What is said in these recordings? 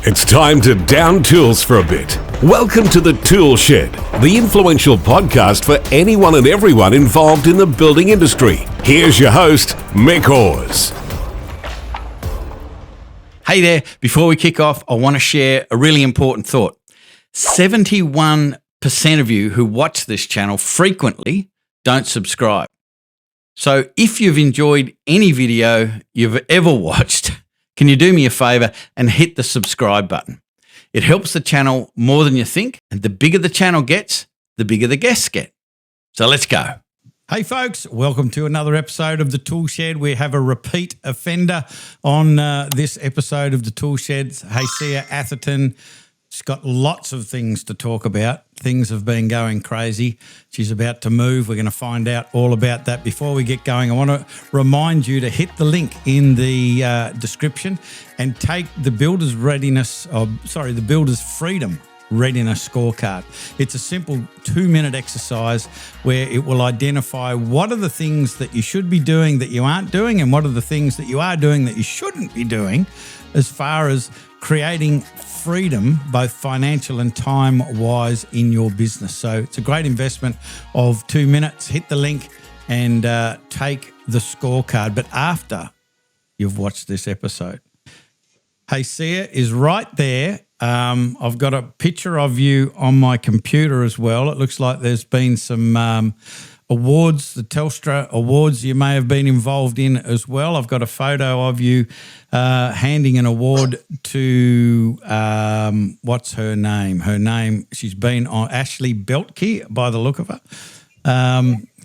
It's time to down tools for a bit. Welcome to the ToolShed, the influential podcast for anyone and everyone involved in the building industry. Here's your host, Mick Hawes. Hey there, before we kick off, I want to share a really important thought. 71% of you who watch this channel frequently don't subscribe. So if you've enjoyed any video you've ever watched, can you do me a favor and hit the subscribe button? It helps the channel more than you think, and the bigger the channel gets, the bigger the guests get. So let's go. Hey folks, welcome to another episode of the ToolShed. We have a repeat offender on this episode of the ToolShed, Hacia Atherton. She's got lots of things to talk about. Things have been going crazy. She's about to move. We're going to find out all about that. Before we get going, I want to remind you to hit the link in the description and take the Builder's Freedom Readiness Scorecard. It's a simple 2-minute exercise where it will identify what are the things that you should be doing that you aren't doing and what are the things that you are doing that you shouldn't be doing as far as creating freedom, both financial and time-wise, in your business. So it's a great investment of 2 minutes. Hit the link and take the scorecard, but after you've watched this episode. Hey, Sia is right there. I've got a picture of you on my computer as well. It looks like there's been some awards, the Telstra Awards you may have been involved in as well. I've got a photo of you handing an award to, what's her name? She's been on Ashley Beltke by the look of her.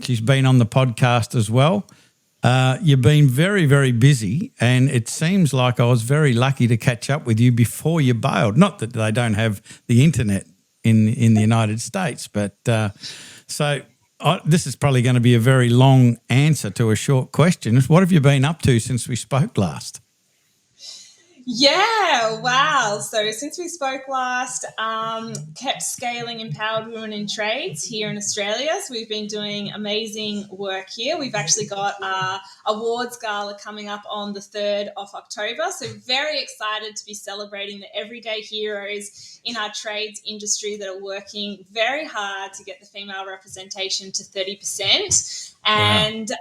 She's been on the podcast as well. You've been very, very busy, and it seems like I was very lucky to catch up with you before you bailed. Not that they don't have the internet in the United States, but this is probably going to be a very long answer to a short question. What have you been up to since we spoke last? Yeah, wow. So since we spoke last, kept scaling empowered women in trades here in Australia. So we've been doing amazing work here. We've actually got our awards gala coming up on the 3rd of October. So very excited to be celebrating the everyday heroes in our trades industry that are working very hard to get the female representation to 30%. And so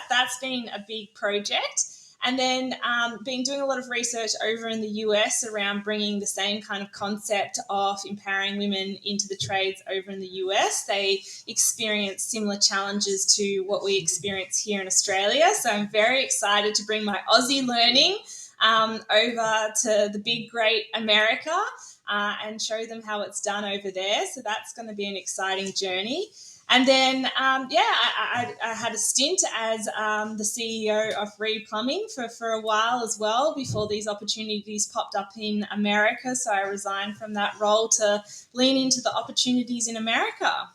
that's been a big project. And then been doing a lot of research over in the US around bringing the same kind of concept of empowering women into the trades over in the US. They experience similar challenges to what we experience here in Australia. So I'm very excited to bring my Aussie learning over to the big, great America and show them how it's done over there. So that's going to be an exciting journey. And then, I had a stint as the CEO of Plumbing for a while as well before these opportunities popped up in America. So I resigned from that role to lean into the opportunities in America.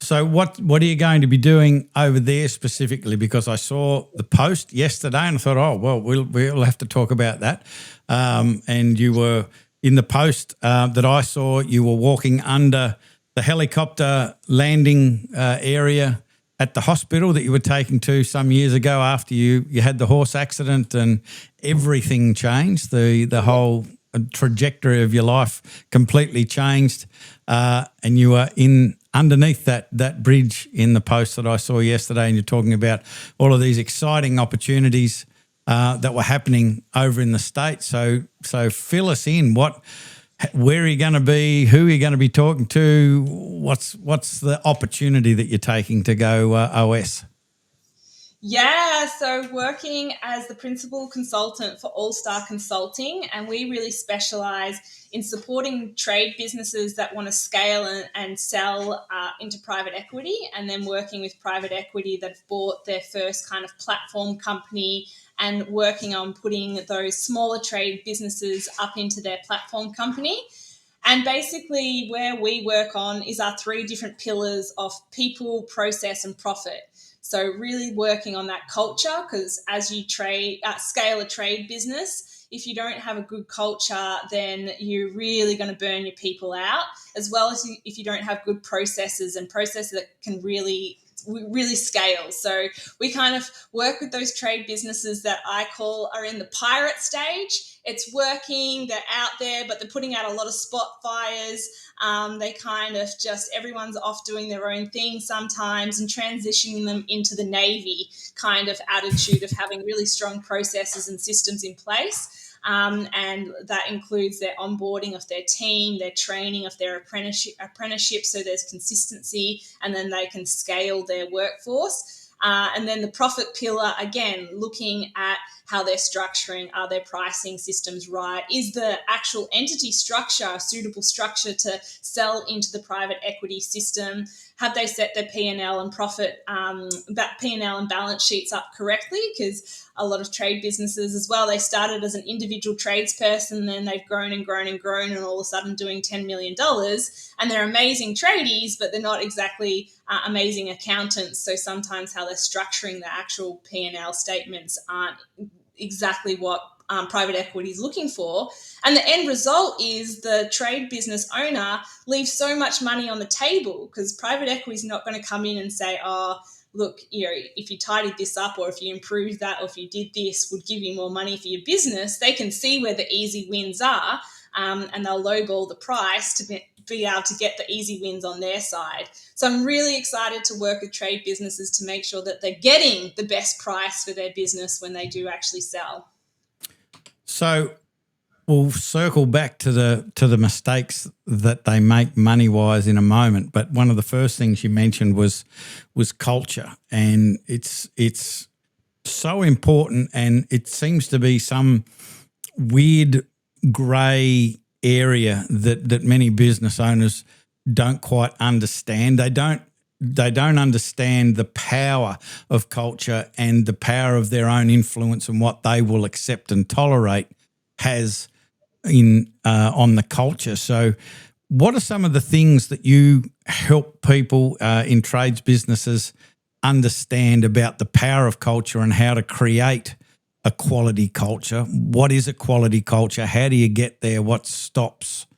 So what are you going to be doing over there specifically? Because I saw the post yesterday and I thought, we'll have to talk about that. And you were in the post that I saw, you were walking under the helicopter landing area at the hospital that you were taken to some years ago after you had the horse accident, and everything changed. The whole trajectory of your life completely changed, and you were underneath that bridge in the post that I saw yesterday, and you're talking about all of these exciting opportunities that were happening over in the States. So fill us in. Where are you going to be? Who are you going to be talking to? What's the opportunity that you're taking to go OS? Yeah, so working as the principal consultant for All Star Consulting, and we really specialise in supporting trade businesses that want to scale and sell into private equity, and then working with private equity that have bought their first kind of platform company and working on putting those smaller trade businesses up into their platform company. And basically where we work on is our 3 different pillars of people, process, and profit. So really working on that culture, because as you scale a trade business, if you don't have a good culture, then you're really going to burn your people out, as well as if you don't have good processes that can really really scales. So we kind of work with those trade businesses that I call are in the pirate stage. It's working, they're out there, but they're putting out a lot of spot fires. They kind of just, everyone's off doing their own thing sometimes, and transitioning them into the Navy kind of attitude of having really strong processes and systems in place. And that includes their onboarding of their team, their training of their apprenticeship, so there's consistency, and then they can scale their workforce. And then the profit pillar, again, looking at how they're structuring, are their pricing systems right? Is the actual entity structure a suitable structure to sell into the private equity system? Have they set their P&L and profit, that P&L and balance sheets up correctly? Because a lot of trade businesses as well, they started as an individual tradesperson, and then they've grown and grown and grown, and all of a sudden doing $10 million. And they're amazing tradies, but they're not exactly amazing accountants. So sometimes how they're structuring the actual P&L statements aren't exactly what private equity is looking for. And the end result is the trade business owner leaves so much money on the table, because private equity is not going to come in and say, oh, look, if you tidied this up, or if you improved that, or if you did this, would give you more money for your business. They can see where the easy wins are, and they'll lowball the price to be able to get the easy wins on their side. So I'm really excited to work with trade businesses to make sure that they're getting the best price for their business when they do actually sell. So we'll circle back to the mistakes that they make money-wise in a moment. But one of the first things you mentioned was culture, and it's so important, and it seems to be some weird grey area that many business owners don't quite understand. They don't understand the power of culture and the power of their own influence and what they will accept and tolerate has on the culture. So what are some of the things that you help people in trades businesses understand about the power of culture and how to create a quality culture? What is a quality culture? How do you get there? What stops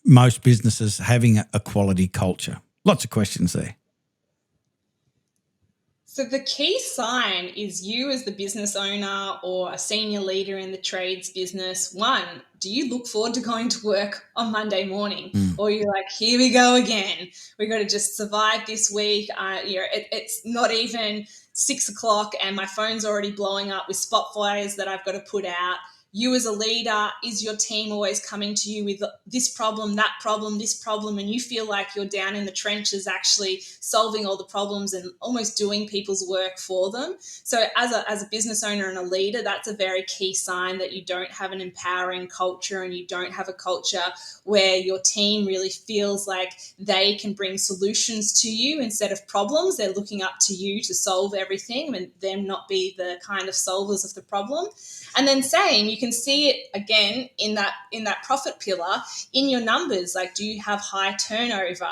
most businesses having a quality culture? Lots of questions there. So the key sign is you as the business owner or a senior leader in the trades business. One, do you look forward to going to work on Monday morning? Or you're like, here we go again. We've got to just survive this week. It's not even 6 o'clock and my phone's already blowing up with spot fires that I've got to put out. You as a leader, is your team always coming to you with this problem, that problem, this problem, and you feel like you're down in the trenches actually solving all the problems and almost doing people's work for them? So as a business owner and a leader, that's a very key sign that you don't have an empowering culture, and you don't have a culture where your team really feels like they can bring solutions to you instead of problems. They're looking up to you to solve everything, and them not be the kind of solvers of the problem. And then same, you can see it again in that profit pillar in your numbers. Like, do you have high turnover?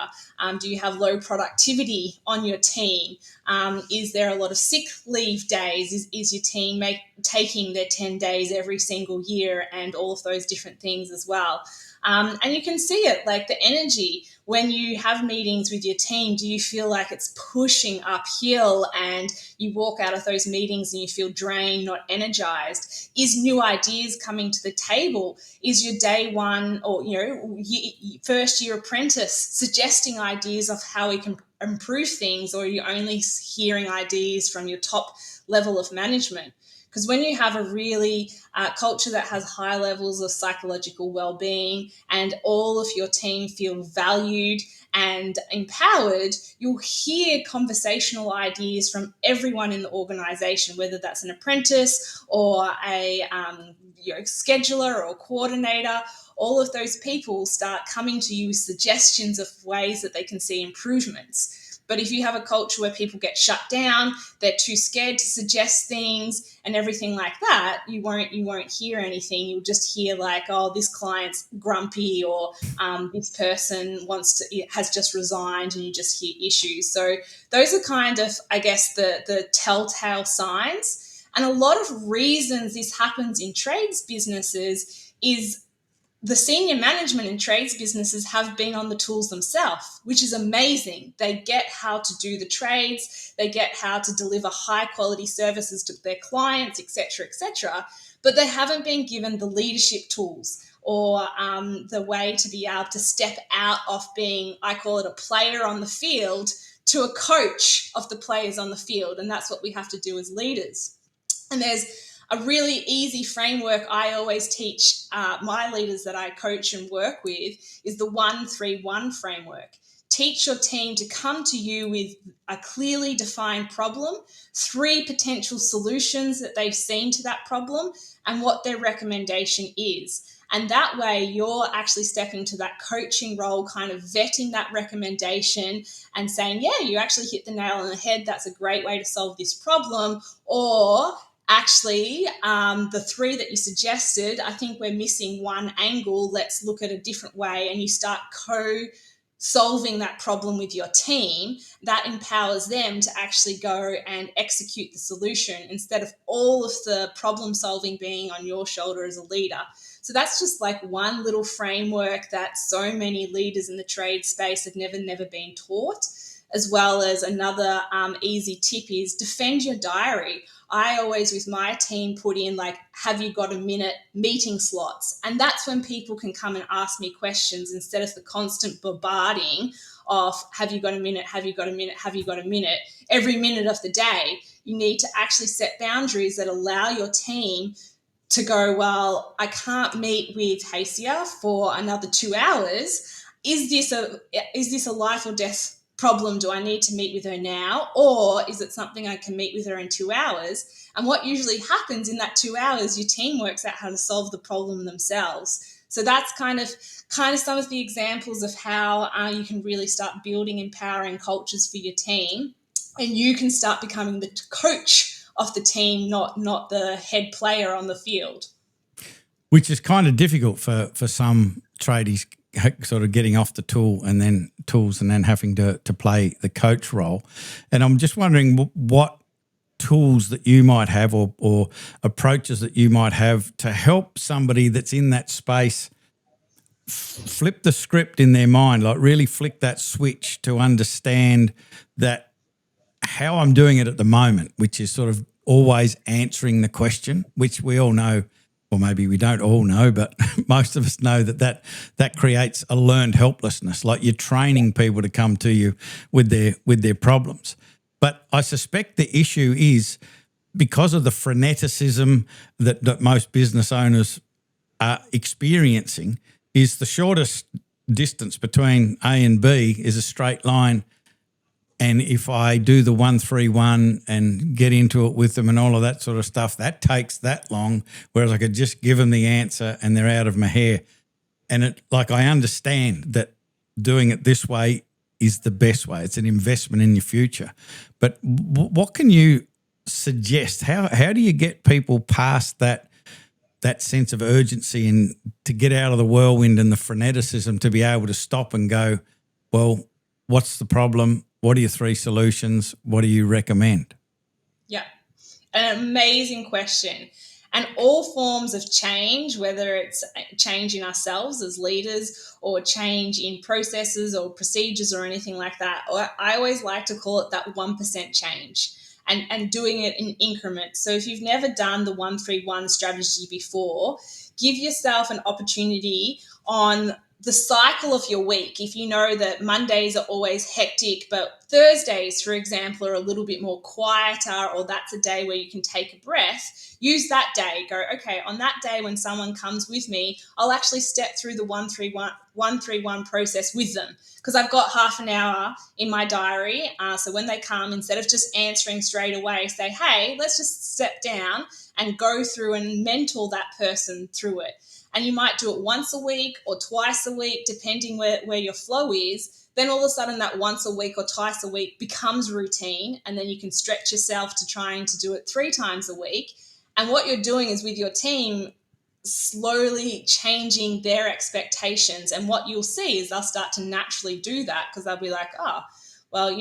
Do you have low productivity on your team? Is there a lot of sick leave days? Is your team taking their 10 days every single year, and all of those different things as well? And you can see it, like the energy when you have meetings with your team. Do you feel like it's pushing uphill, and you walk out of those meetings and you feel drained, not energized? Is new ideas coming to the table? Is your day one or first year apprentice suggesting ideas of how we can improve things, or are you only hearing ideas from your top level of management? Because when you have a really culture that has high levels of psychological well-being, and all of your team feel valued and empowered, you'll hear conversational ideas from everyone in the organization, whether that's an apprentice or a scheduler or a coordinator. All of those people start coming to you with suggestions of ways that they can see improvements. But if you have a culture where people get shut down, they're too scared to suggest things and everything like that, you won't hear anything. You'll just hear like, oh, this client's grumpy, or this person has just resigned, and you just hear issues. So those are kind of, I guess, the telltale signs. And a lot of reasons this happens in trades businesses is the senior management in trades businesses have been on the tools themselves, which is amazing. They get how to do the trades, they get how to deliver high quality services to their clients, etc., but they haven't been given the leadership tools or the way to be able to step out of being, I call it a player on the field, to a coach of the players on the field. And that's what we have to do as leaders. And there's a really easy framework I always teach my leaders that I coach and work with is the 1-3-1 framework. Teach your team to come to you with a clearly defined problem, 3 potential solutions that they've seen to that problem, and what their recommendation is. And that way you're actually stepping to that coaching role, kind of vetting that recommendation and saying, yeah, you actually hit the nail on the head. That's a great way to solve this problem. Or actually, the 3 that you suggested, I think we're missing one angle. Let's look at a different way. And you start solving that problem with your team. That empowers them to actually go and execute the solution instead of all of the problem solving being on your shoulder as a leader. So that's just like one little framework that so many leaders in the trade space have never been taught. As well as another easy tip is defend your diary. I always, with my team, put in like, have you got a minute meeting slots? And that's when people can come and ask me questions instead of the constant bombarding of, have you got a minute? Have you got a minute? Have you got a minute? Every minute of the day, you need to actually set boundaries that allow your team to go, well, I can't meet with Hacia for another 2 hours. Is this a life or death problem? Do I need to meet with her now? Or is it something I can meet with her in 2 hours? And what usually happens in that 2 hours, your team works out how to solve the problem themselves. So that's kind of some of the examples of how you can really start building empowering cultures for your team. And you can start becoming the coach of the team, not the head player on the field. Which is kind of difficult for some tradies sort of getting off the tools and then having to play the coach role. And I'm just wondering what tools that you might have or approaches that you might have to help somebody that's in that space flip the script in their mind, like really flick that switch to understand that how I'm doing it at the moment, which is sort of always answering the question, which we all know, or maybe we don't all know, but most of us know that creates a learned helplessness, like you're training people to come to you with their problems. But I suspect the issue is because of the freneticism that most business owners are experiencing, is the shortest distance between A and B is a straight line. And if I do the 1-3-1 and get into it with them and all of that sort of stuff, that takes that long, whereas I could just give them the answer and they're out of my hair. And I understand that doing it this way is the best way. It's an investment in your future. But what can you suggest? How do you get people past that sense of urgency and to get out of the whirlwind and the freneticism to be able to stop and go, well, what's the problem? What are your 3 solutions? What do you recommend? Yeah, an amazing question. And all forms of change, whether it's change in ourselves as leaders or change in processes or procedures or anything like that, I always like to call it that 1% change and doing it in increments. So if you've never done the 1-3-1 strategy before, give yourself an opportunity on the cycle of your week. If you know that Mondays are always hectic, but Thursdays, for example, are a little bit more quieter, or that's a day where you can take a breath, use that day. Go, okay, on that day when someone comes with me, I'll actually step through the 1-3-1 process with them because I've got half an hour in my diary. So when they come, instead of just answering straight away, say, hey, let's just step down and go through and mentor that person through it. And you might do it once a week or twice a week, depending where your flow is. Then all of a sudden that once a week or twice a week becomes routine, and then you can stretch yourself to trying to do it 3 times a week. And what you're doing is with your team, slowly changing their expectations. And what you'll see is they'll start to naturally do that because they'll be like, oh, well,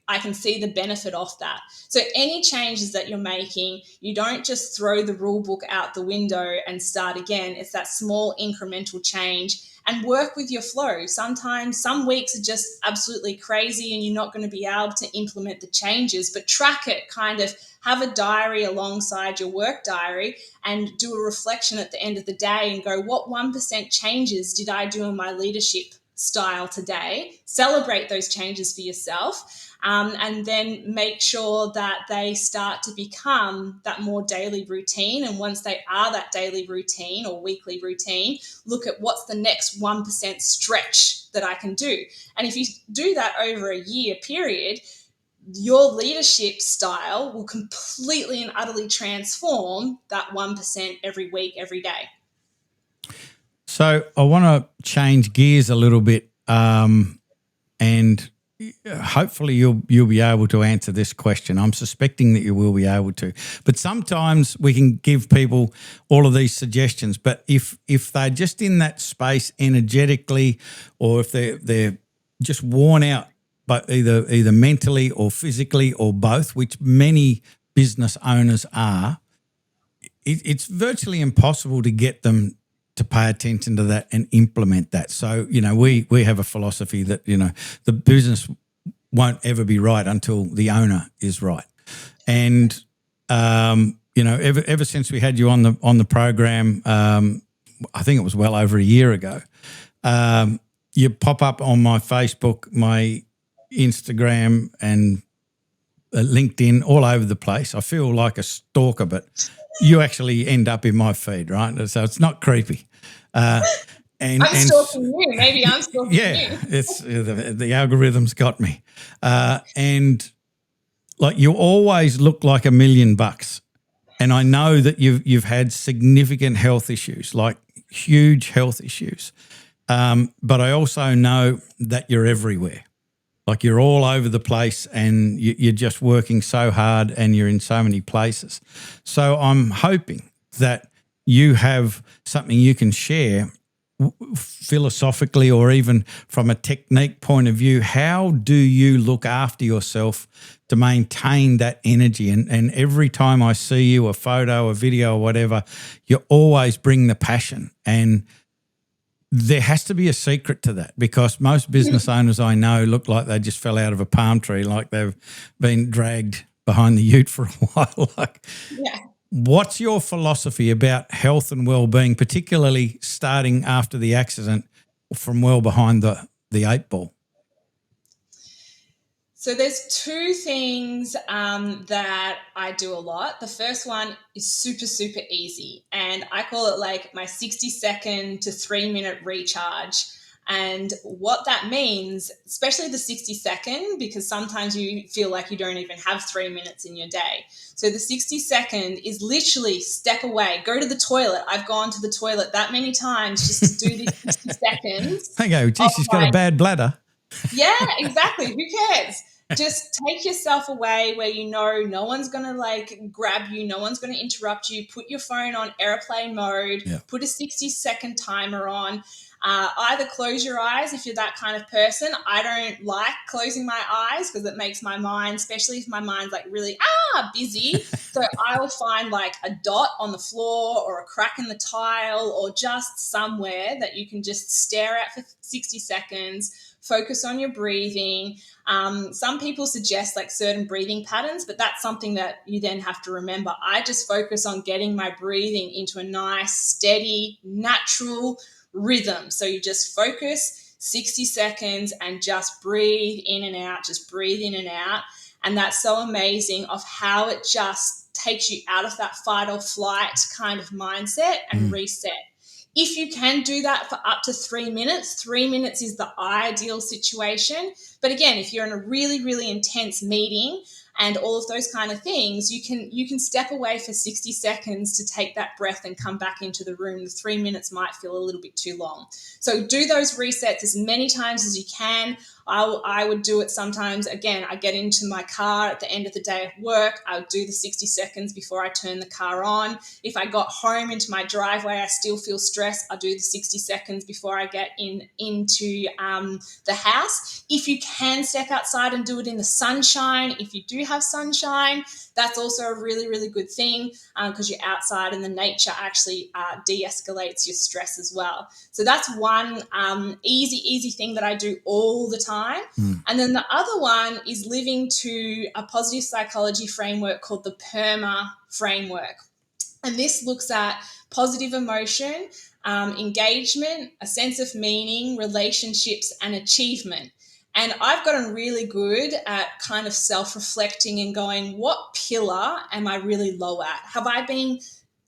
I can see the benefit of that. So any changes that you're making, you don't just throw the rule book out the window and start again. It's that small incremental change, and work with your flow. Sometimes some weeks are just absolutely crazy and you're not going to be able to implement the changes, but track it, kind of have a diary alongside your work diary and do a reflection at the end of the day and go, what 1% changes did I do in my leadership style today? Celebrate those changes for yourself. And then make sure that they start to become that more daily routine. And once they are that daily routine or weekly routine, look at what's the next 1% stretch that I can do. And if you do that over a year period, your leadership style will completely and utterly transform that 1% every week, every day. So I want to change gears a little bit, and hopefully you'll be able to answer this question. I'm suspecting that you will be able to. But sometimes we can give people all of these suggestions, but if they're just in that space energetically, or if they're just worn out, but either mentally or physically or both, which many business owners are, it's virtually impossible to get them to pay attention to that and implement that. So, we have a philosophy that, the business won't ever be right until the owner is right. And, ever since we had you on the program, I think it was well over a year ago, you pop up on my Facebook, my Instagram and LinkedIn, all over the place. I feel like a stalker, but you actually end up in my feed, right? So it's not creepy. I'm stalking you. Maybe I'm stalking you. It's the algorithm's got me. And like, you always look like $1 million. And I know that you've had significant health issues, like huge health issues. But I also know that you're everywhere. Like, you're all over the place and you're just working so hard and you're in so many places. So I'm hoping that you have something you can share philosophically or even from a technique point of view. How do you look after yourself to maintain that energy? And every time I see you, a photo, a video or whatever, you always bring the passion. And there has to be a secret to that, because most business owners I know look like they just fell out of a palm tree, like they've been dragged behind the ute for a while. What's your philosophy about health and well-being, particularly starting after the accident from well behind the 8 ball? So there's two things that I do a lot. The first one is super, super easy, and I call it like my 60-second to 3-minute recharge. And what that means, especially the 60-second, because sometimes you feel like you don't even have 3 minutes in your day. So the 60-second is literally step away, go to the toilet. I've gone to the toilet that many times just to do these 60 seconds. I go, geez, she's got a bad bladder. Yeah, exactly. Who cares? Just take yourself away where no one's going to like grab you, no one's going to interrupt you. Put your phone on airplane mode, put a 60-second timer on. Either close your eyes if you're that kind of person. I don't like closing my eyes because it makes my mind, especially if my mind's like really busy. So I will find like a dot on the floor or a crack in the tile or just somewhere that you can just stare at for 60 seconds. Focus on your breathing. Some people suggest like certain breathing patterns, but that's something that you then have to remember. I just focus on getting my breathing into a nice, steady, natural rhythm. So you just focus 60 seconds and just breathe in and out, just breathe in and out. And that's so amazing of how it just takes you out of that fight or flight kind of mindset and reset. If you can do that for up to 3 minutes, 3 minutes is the ideal situation. But again, if you're in a really, really intense meeting and all of those kind of things, you can step away for 60 seconds to take that breath and come back into the room. The 3 minutes might feel a little bit too long. So do those resets as many times as you can. I would do it sometimes. Again, I get into my car at the end of the day at work. I would do the 60 seconds before I turn the car on. If I got home into my driveway, I still feel stressed, I'll do the 60 seconds before I get into the house. If you can step outside and do it in the sunshine, if you do have sunshine, that's also a really, really good thing because you're outside and the nature actually de-escalates your stress as well. So that's one easy thing that I do all the time. And then the other one is living to a positive psychology framework called the PERMA framework. And this looks at positive emotion, engagement, a sense of meaning, relationships, and achievement. And I've gotten really good at kind of self-reflecting and going, what pillar am I really low at? Have I been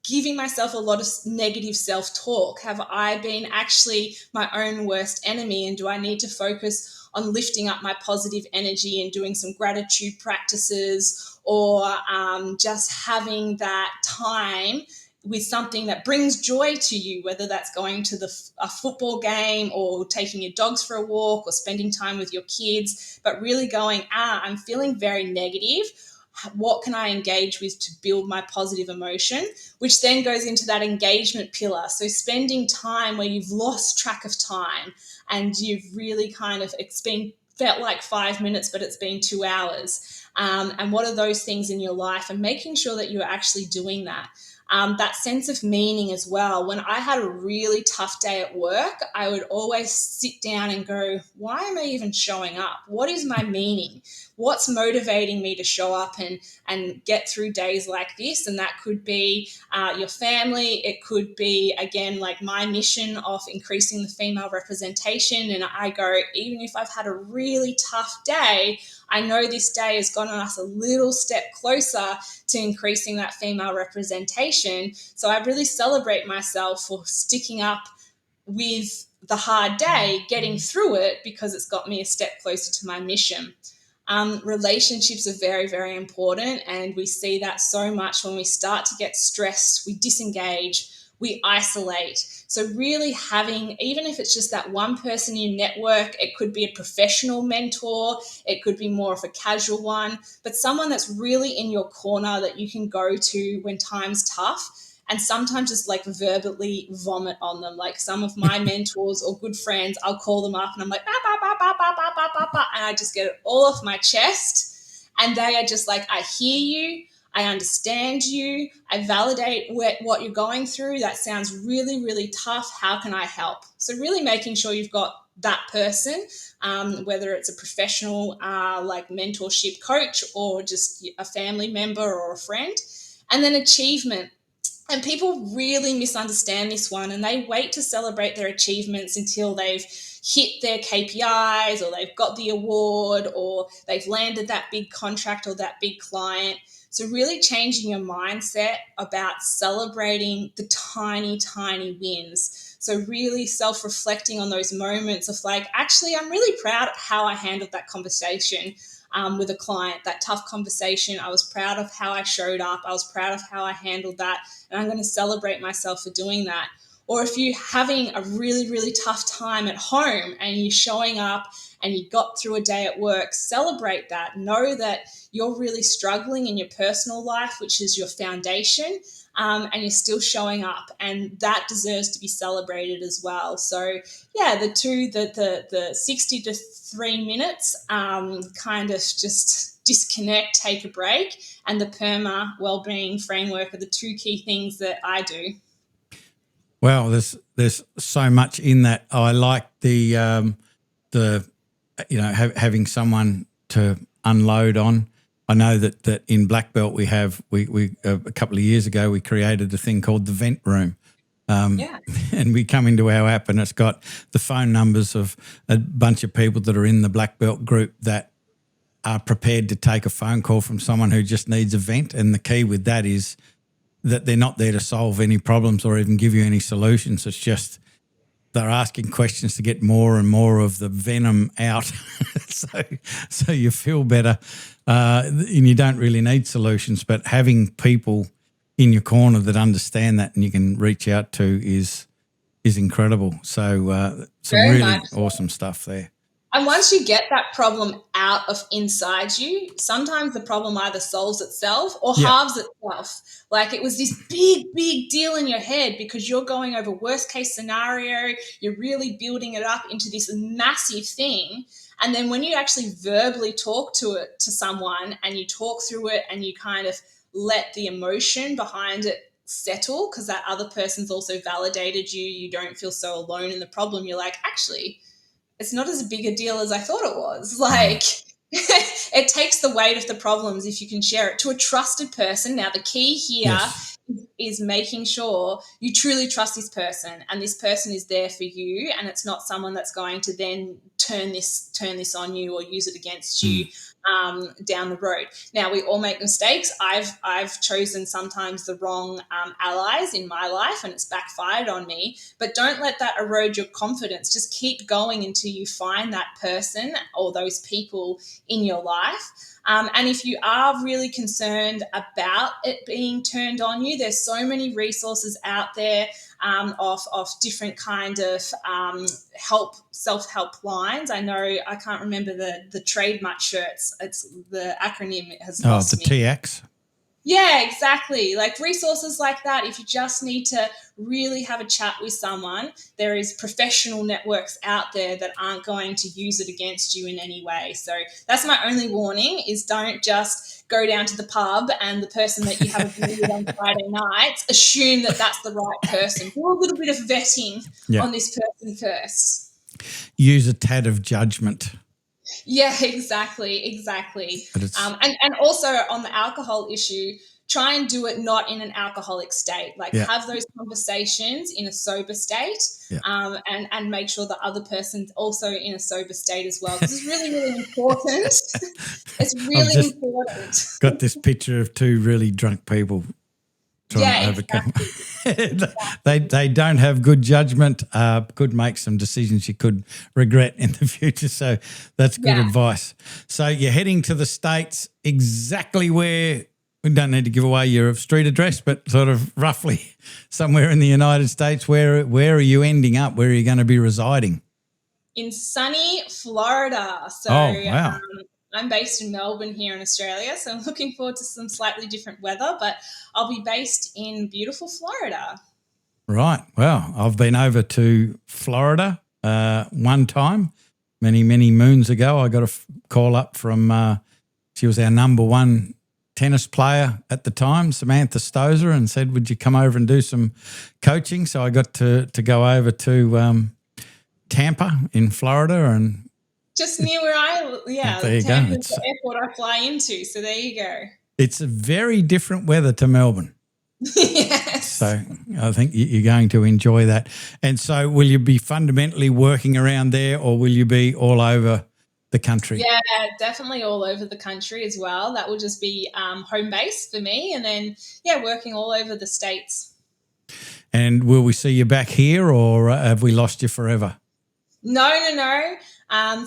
giving myself a lot of negative self-talk? Have I been actually my own worst enemy? And do I need to focus on lifting up my positive energy and doing some gratitude practices, or just having that time with something that brings joy to you, whether that's going to a football game or taking your dogs for a walk or spending time with your kids, but really going, I'm feeling very negative. What can I engage with to build my positive emotion? Which then goes into that engagement pillar. So spending time where you've lost track of time and you've really kind of, felt like 5 minutes, but it's been 2 hours. And what are those things in your life, and making sure that you're actually doing that. That sense of meaning as well. When I had a really tough day at work, I would always sit down and go, why am I even showing up? What is my meaning? What's motivating me to show up and get through days like this? And that could be your family. It could be, again, like my mission of increasing the female representation. And I go, even if I've had a really tough day, I know this day has gotten us a little step closer to increasing that female representation. So I really celebrate myself for sticking up with the hard day, getting through it, because it's got me a step closer to my mission. Relationships are very, very important, and we see that so much when we start to get stressed, we disengage, we isolate. So really having, even if it's just that one person in your network, it could be a professional mentor, it could be more of a casual one, but someone that's really in your corner that you can go to when time's tough, and sometimes just like verbally vomit on them. Like some of my mentors or good friends, I'll call them up and I'm like, bah, bah, bah, bah, bah, bah, bah, bah, bah, and I just get it all off my chest. And they are just like, I hear you, I understand you, I validate what you're going through. That sounds really, really tough. How can I help? So really making sure you've got that person, whether it's a professional like mentorship coach or just a family member or a friend. And then achievement. And people really misunderstand this one, and they wait to celebrate their achievements until they've hit their KPIs, or they've got the award, or they've landed that big contract or that big client. So really changing your mindset about celebrating the tiny, tiny wins. So really self-reflecting on those moments of like, actually, I'm really proud of how I handled that conversation with a client, that tough conversation. I was proud of how I showed up. I was proud of how I handled that. And I'm going to celebrate myself for doing that. Or if you're having a really, really tough time at home and you're showing up and you got through a day at work, celebrate that. Know that you're really struggling in your personal life, which is your foundation, and you're still showing up, and that deserves to be celebrated as well. So yeah, the 60 to 3 minutes, kind of just disconnect, take a break, and the PERMA wellbeing framework are the two key things that I do. Well, there's so much in that. I like the having someone to unload on. I know that in Black Belt we a couple of years ago we created a thing called the vent room. And we come into our app and it's got the phone numbers of a bunch of people that are in the Black Belt group that are prepared to take a phone call from someone who just needs a vent. And the key with that is that they're not there to solve any problems or even give you any solutions. It's just they're asking questions to get more and more of the venom out so you feel better, and you don't really need solutions, but having people in your corner that understand that and you can reach out to is incredible. So some Very really much. awesome stuff there. And once you get that problem out of inside you, sometimes the problem either solves itself or halves itself. Like it was this big, big deal in your head because you're going over worst case scenario. You're really building it up into this massive thing. And then when you actually verbally talk to someone and you talk through it and you kind of let the emotion behind it settle because that other person's also validated you, you don't feel so alone in the problem. You're like, actually, it's not as big a deal as I thought it was. Like it takes the weight of the problems if you can share it to a trusted person. Now, the key here is making sure you truly trust this person and this person is there for you and it's not someone that's going to then turn this on you or use it against you down the road. Now, we all make mistakes. I've chosen sometimes the wrong allies in my life and it's backfired on me, but don't let that erode your confidence. Just keep going until you find that person or those people in your life. And if you are really concerned about it being turned on you, there's so many resources out there of different kind of self-help lines. I know I can't remember the trademark shirts. It's the acronym has lost me. TX. Yeah, exactly. Like resources like that, if you just need to really have a chat with someone, there is professional networks out there that aren't going to use it against you in any way. So that's my only warning is don't just go down to the pub and the person that you have a beer with on Friday nights, assume that that's the right person. Do a little bit of vetting on this person first. Use a tad of judgment. Yeah, exactly. And also on the alcohol issue, try and do it not in an alcoholic state. Like have those conversations in a sober state and make sure the other person's also in a sober state as well. Because it's really, really important. It's really important. Got this picture of two really drunk people trying to overcome. Exactly. They don't have good judgment, could make some decisions you could regret in the future. So that's good advice. So you're heading to the States, exactly where, we don't need to give away your street address, but sort of roughly somewhere in the United States. Where are you ending up? Where are you going to be residing? In sunny Florida. So wow. I'm based in Melbourne here in Australia, so I'm looking forward to some slightly different weather, but I'll be based in beautiful Florida. Right. Well, I've been over to Florida one time, many, many moons ago. I got a call up from, she was our number one tennis player at the time, Samantha Stozer, and said, would you come over and do some coaching? So I got to go over to Tampa in Florida and just near where there you go. It's the airport I fly into. So there you go. It's a very different weather to Melbourne. Yes. So I think you're going to enjoy that. And so will you be fundamentally working around there or will you be all over the country? Yeah, definitely all over the country as well. That will just be home base for me. And then, working all over the States. And will we see you back here or have we lost you forever? No.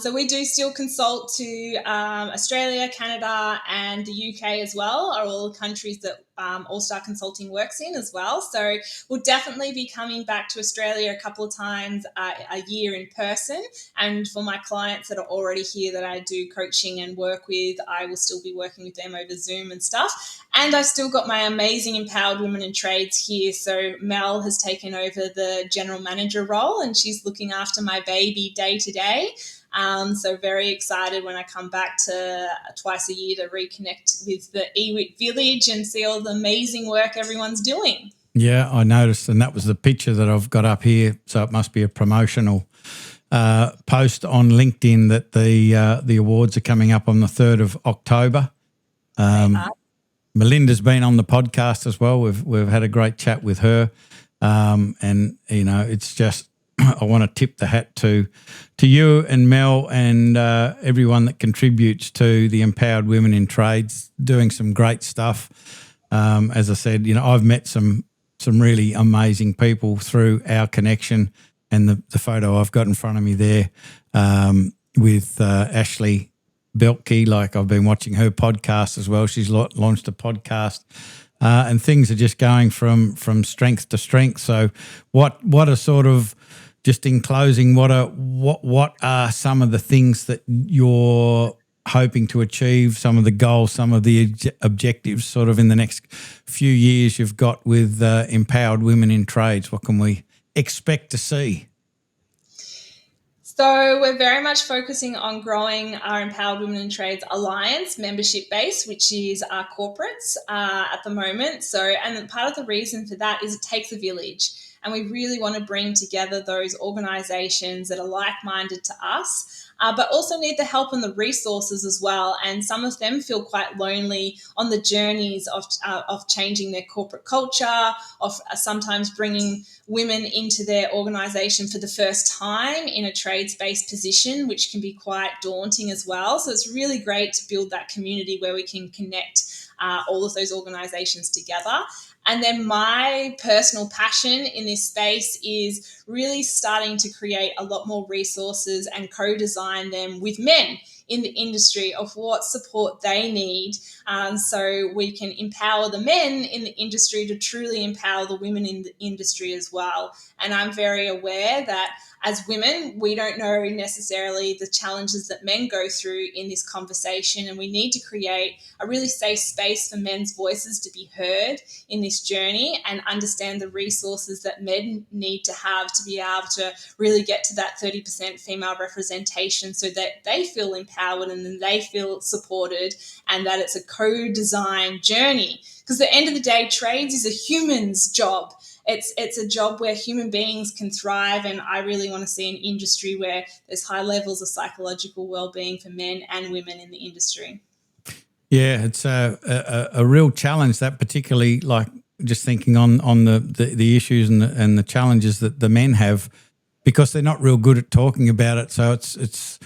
So we do still consult to Australia, Canada, and the UK as well, are all the countries that All Star Consulting works in as well. So we'll definitely be coming back to Australia a couple of times a year in person. And for my clients that are already here that I do coaching and work with, I will still be working with them over Zoom and stuff. And I've still got my amazing Empowered Women in Trades here. So Mel has taken over the general manager role and she's looking after my baby day to day. So very excited when I come back to twice a year to reconnect with the EWIT village and see all the amazing work everyone's doing. Yeah, I noticed, and that was the picture that I've got up here. So it must be a promotional post on LinkedIn that the awards are coming up on the 3rd of October. Melinda's been on the podcast as well. We've had a great chat with her, and it's just I want to tip the hat to you and Mel and everyone that contributes to the Empowered Women in Trades, doing some great stuff. As I said, I've met some really amazing people through our connection, and the photo I've got in front of me there with Ashley Belke, like I've been watching her podcast as well. She's launched a podcast, and things are just going from strength to strength. So what are sort of just in closing, what are some of the things that you're hoping to achieve, some of the goals, some of the objectives sort of in the next few years you've got with empowered women in trades? What can we expect to see? So we're very much focusing on growing our Empowered Women in Trades Alliance membership base, which is our corporates at the moment. And part of the reason for that is it takes a village. And we really want to bring together those organisations that are like-minded to us, but also need the help and the resources as well. And some of them feel quite lonely on the journeys of changing their corporate culture, of sometimes bringing women into their organisation for the first time in a trades-based position, which can be quite daunting as well. So it's really great to build that community where we can connect all of those organisations together. And then my personal passion in this space is really starting to create a lot more resources and co-design them with men in the industry of what support they need, so we can empower the men in the industry to truly empower the women in the industry as well. And I'm very aware that as women, we don't know necessarily the challenges that men go through in this conversation, and we need to create a really safe space for men's voices to be heard in this journey and understand the resources that men need to have to be able to really get to that 30% female representation, so that they feel empowered and then they feel supported, and that it's a co-designed journey. Because at the end of the day, trades is a human's job. It's a job where human beings can thrive, and I really want to see an industry where there's high levels of psychological well-being for men and women in the industry. Yeah, it's a real challenge, that particularly, like just thinking on the issues and the challenges that the men have, because they're not real good at talking about it. So it's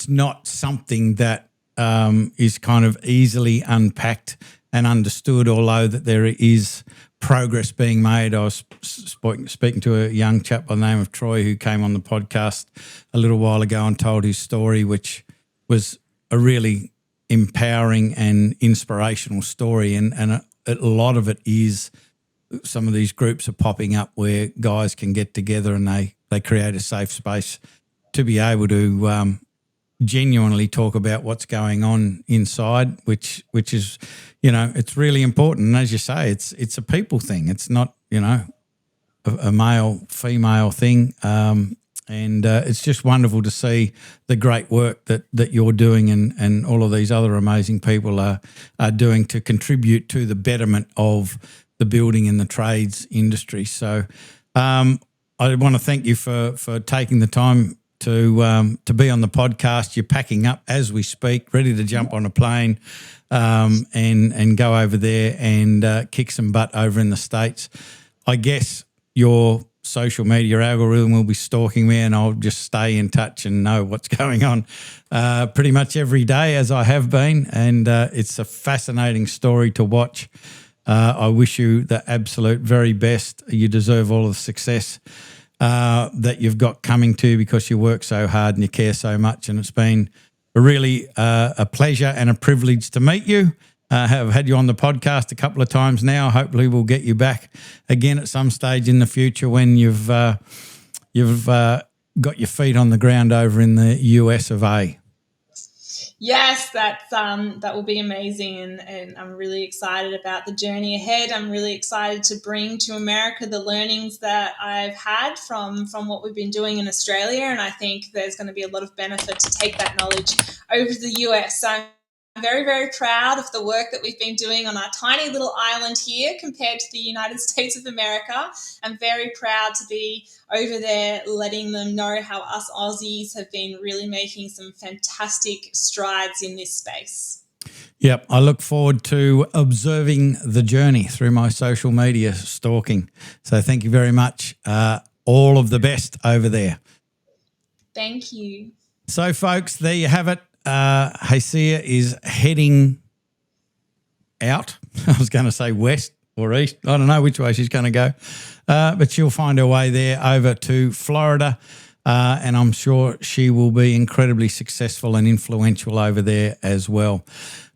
not something that is kind of easily unpacked and understood, although that there is progress being made. I was speaking to a young chap by the name of Troy who came on the podcast a little while ago and told his story, which was a really empowering and inspirational story. And a lot of it is some of these groups are popping up where guys can get together and they create a safe space to be able to genuinely talk about what's going on inside, which is, it's really important. And as you say, it's a people thing. It's not, a male female thing. And it's just wonderful to see the great work that you're doing and all of these other amazing people are doing to contribute to the betterment of the building and the trades industry. So I want to thank you for taking the time to be on the podcast. You're packing up as we speak, ready to jump on a plane and go over there and kick some butt over in the States. I guess your social media algorithm will be stalking me, and I'll just stay in touch and know what's going on pretty much every day, as I have been. And it's a fascinating story to watch. I wish you the absolute very best. You deserve all of the success that you've got coming to, because you work so hard and you care so much. And it's been really a pleasure and a privilege to meet you. Have had you on the podcast a couple of times now. Hopefully we'll get you back again at some stage in the future when you've got your feet on the ground over in the US of A. Yes, that will be amazing, and I'm really excited about the journey ahead. I'm really excited to bring to America the learnings that I've had from what we've been doing in Australia, and I think there's going to be a lot of benefit to take that knowledge over to the US. So I'm very, very proud of the work that we've been doing on our tiny little island here compared to the United States of America. I'm very proud to be over there letting them know how us Aussies have been really making some fantastic strides in this space. Yep, I look forward to observing the journey through my social media stalking. So thank you very much. All of the best over there. Thank you. So, folks, there you have it. Hacia is heading out. I was going to say west or east. I don't know which way she's going to go, but she'll find her way there over to Florida, and I'm sure she will be incredibly successful and influential over there as well.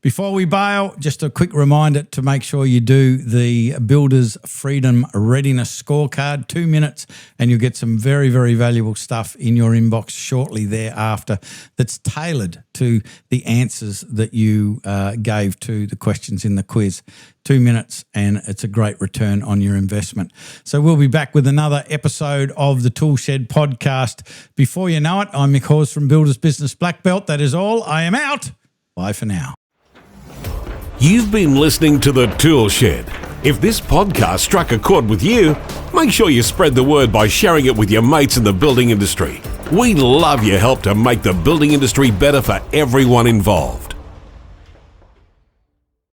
Before we bail, just a quick reminder to make sure you do the Builders Freedom Readiness Scorecard, 2 minutes, and you'll get some very, very valuable stuff in your inbox shortly thereafter that's tailored to the answers that you gave to the questions in the quiz. 2 minutes, and it's a great return on your investment. So we'll be back with another episode of the ToolShed podcast. Before you know it, I'm Mick Hawes from Builders Business Black Belt. That is all. I am out. Bye for now. You've been listening to the ToolShed. If this podcast struck a chord with you, make sure you spread the word by sharing it with your mates in the building industry. We love your help to make the building industry better for everyone involved.